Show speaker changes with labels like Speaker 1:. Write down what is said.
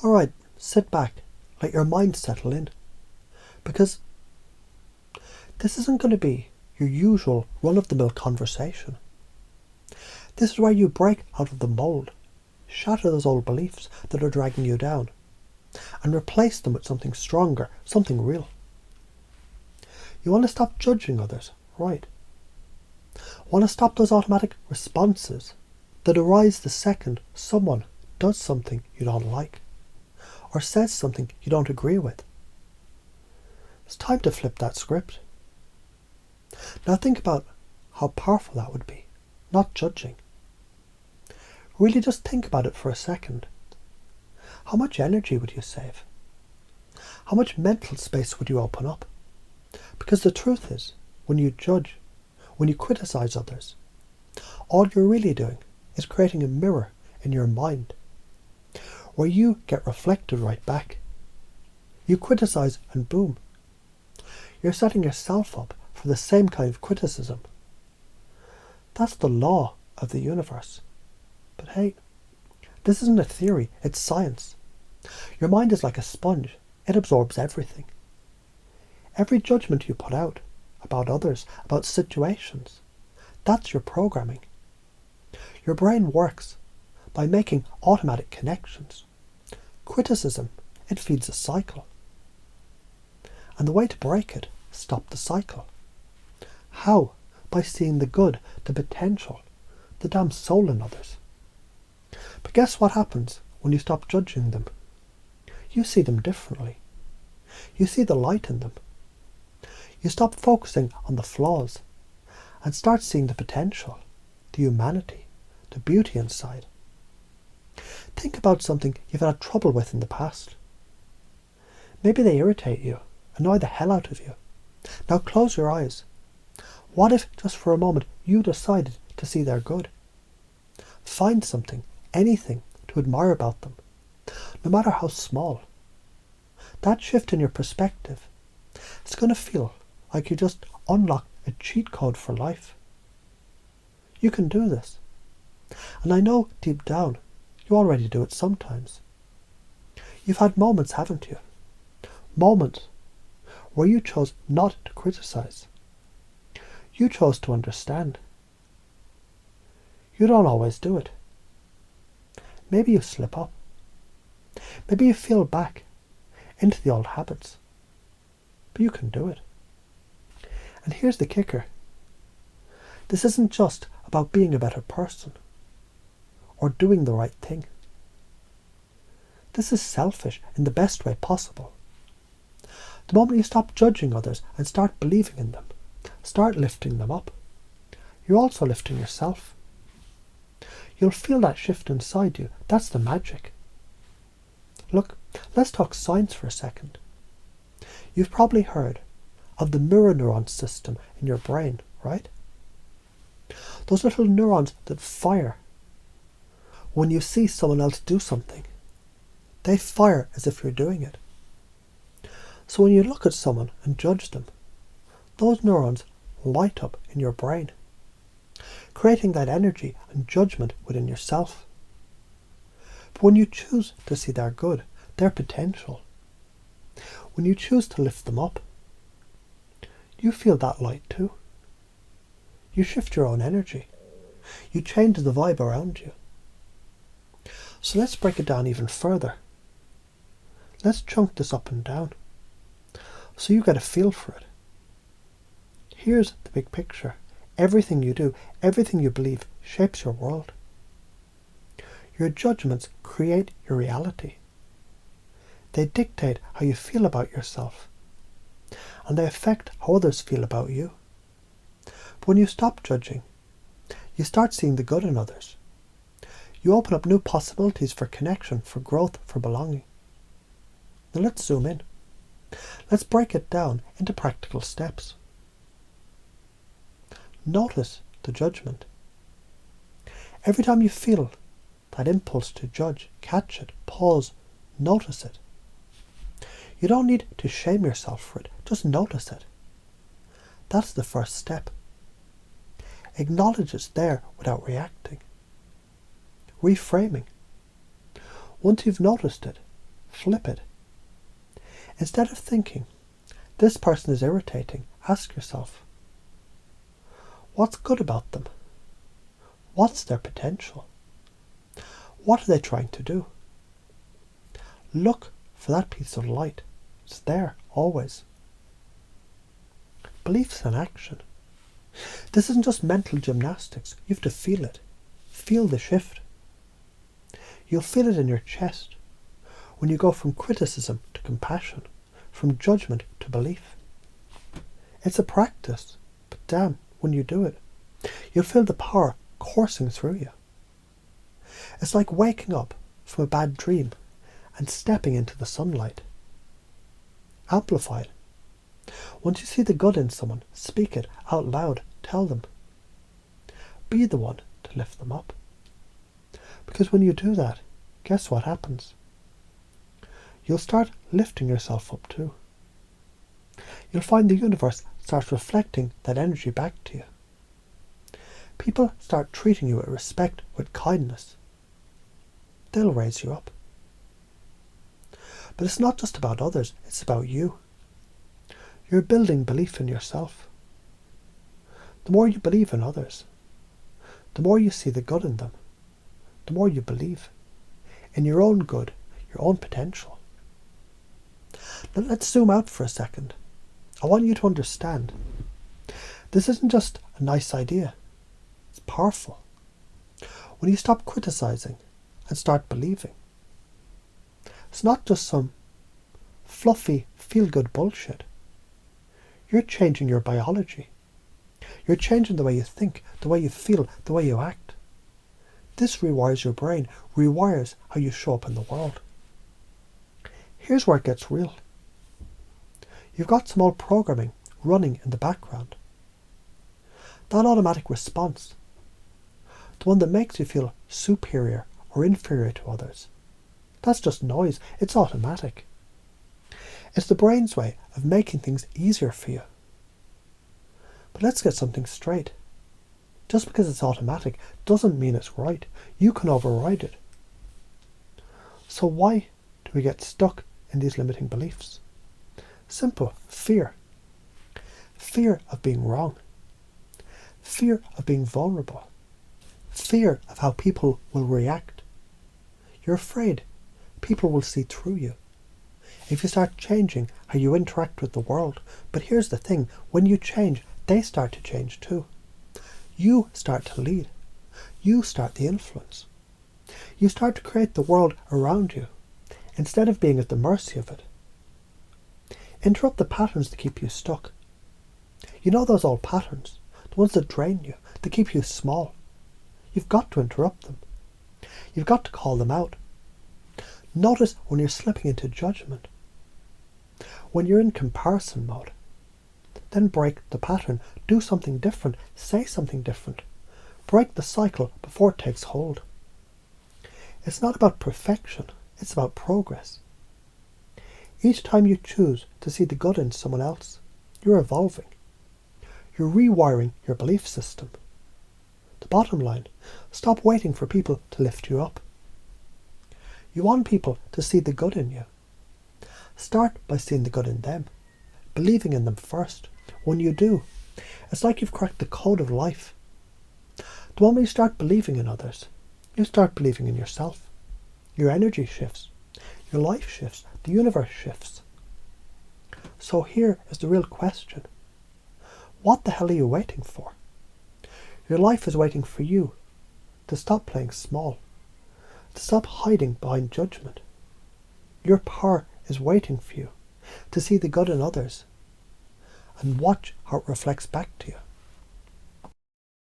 Speaker 1: Alright, sit back, let your mind settle in. Because this isn't going to be your usual run-of-the-mill conversation. This is where you break out of the mould, shatter those old beliefs that are dragging you down, and replace them with something stronger, something real. You want to stop judging others, right? Want to stop those automatic responses that arise the second someone does something you don't like, or says something you don't agree with. It's time to flip that script. Now think about how powerful that would be, not judging. Really just think about it for a second. How much energy would you save? How much mental space would you open up? Because the truth is, when you judge, when you criticize others, all you're really doing is creating a mirror in your mind where you get reflected right back. You criticize and boom. You're setting yourself up for the same kind of criticism. That's the law of the universe. But hey, this isn't a theory, it's science. Your mind is like a sponge. It absorbs everything. Every judgment you put out about others, about situations, that's your programming. Your brain works by making automatic connections. Criticism, it feeds a cycle. And the way to break it, stop the cycle. How? By seeing the good, the potential, the damn soul in others. But guess what happens when you stop judging them? You see them differently. You see the light in them. You stop focusing on the flaws and start seeing the potential, the humanity, the beauty inside. Think about something you've had trouble with in the past. Maybe they irritate you, annoy the hell out of you. Now close your eyes. What if, just for a moment, you decided to see their good? Find something, anything, to admire about them, no matter how small. That shift in your perspective, it's going to feel like you just unlocked a cheat code for life. You can do this. And I know deep down, you already do it sometimes. You've had moments, haven't you? Moments where you chose not to criticize. You chose to understand. You don't always do it. Maybe you slip up. Maybe you fall back into the old habits. But you can do it. And here's the kicker. This isn't just about being a better person or doing the right thing. This is selfish in the best way possible. The moment you stop judging others and start believing in them, start lifting them up, you're also lifting yourself. You'll feel that shift inside you. That's the magic. Look, let's talk science for a second. You've probably heard of the mirror neuron system in your brain, right? Those little neurons that fire when you see someone else do something. They fire as if you're doing it. So when you look at someone and judge them, those neurons light up in your brain, creating that energy and judgment within yourself. But when you choose to see their good, their potential, when you choose to lift them up, you feel that light too. You shift your own energy. You change the vibe around you. So let's break it down even further. Let's chunk this up and down, so you get a feel for it. Here's the big picture. Everything you do, everything you believe, shapes your world. Your judgments create your reality. They dictate how you feel about yourself, and they affect how others feel about you. But when you stop judging, you start seeing the good in others. You open up new possibilities for connection, for growth, for belonging. Now let's zoom in. Let's break it down into practical steps. Notice the judgment. Every time you feel that impulse to judge, catch it, pause, notice it. You don't need to shame yourself for it, just notice it. That's the first step. Acknowledge it's there without reacting. Reframing. Once you've noticed it, flip it. Instead of thinking, this person is irritating, ask yourself, what's good about them? What's their potential? What are they trying to do? Look for that piece of light. It's there, always. Beliefs in action. This isn't just mental gymnastics. You have to feel it. Feel the shift. You'll feel it in your chest when you go from criticism to compassion, from judgment to belief. It's a practice, but damn, when you do it, you'll feel the power coursing through you. It's like waking up from a bad dream and stepping into the sunlight. Amplify it. Once you see the good in someone, speak it out loud. Tell them. Be the one to lift them up. Because when you do that, guess what happens? You'll start lifting yourself up too. You'll find the universe starts reflecting that energy back to you. People start treating you with respect, with kindness. They'll raise you up. But it's not just about others, it's about you. You're building belief in yourself. The more you believe in others, the more you see the good in them, the more you believe in your own good, your own potential. Now let's zoom out for a second. I want you to understand, this isn't just a nice idea, it's powerful. When you stop criticizing and start believing, it's not just some fluffy, feel-good bullshit. You're changing your biology. You're changing the way you think, the way you feel, the way you act. This rewires your brain, rewires how you show up in the world. Here's where it gets real. You've got some old programming running in the background. That automatic response, the one that makes you feel superior or inferior to others, that's just noise. It's automatic. It's the brain's way of making things easier for you. But let's get something straight. Just because it's automatic doesn't mean it's right. You can override it. So why do we get stuck in these limiting beliefs? Simple. Fear. Fear of being wrong. Fear of being vulnerable. Fear of how people will react. You're afraid people will see through you if you start changing how you interact with the world. But here's the thing, when you change, they start to change too. You start to lead. You start the influence. You start to create the world around you instead of being at the mercy of it. Interrupt the patterns that keep you stuck. You know those old patterns, the ones that drain you, that keep you small. You've got to interrupt them. You've got to call them out. Notice when you're slipping into judgment. When you're in comparison mode. Then break the pattern. Do something different. Say something different. Break the cycle before it takes hold. It's not about perfection. It's about progress. Each time you choose to see the good in someone else, you're evolving. You're rewiring your belief system. The bottom line, stop waiting for people to lift you up. You want people to see the good in you. Start by seeing the good in them, believing in them first. When you do, it's like you've cracked the code of life. The moment you start believing in others, you start believing in yourself. Your energy shifts, your life shifts, the universe shifts. So here is the real question. What the hell are you waiting for? Your life is waiting for you to stop playing small, to stop hiding behind judgment. Your power is waiting for you to see the good in others and watch how it reflects back to you.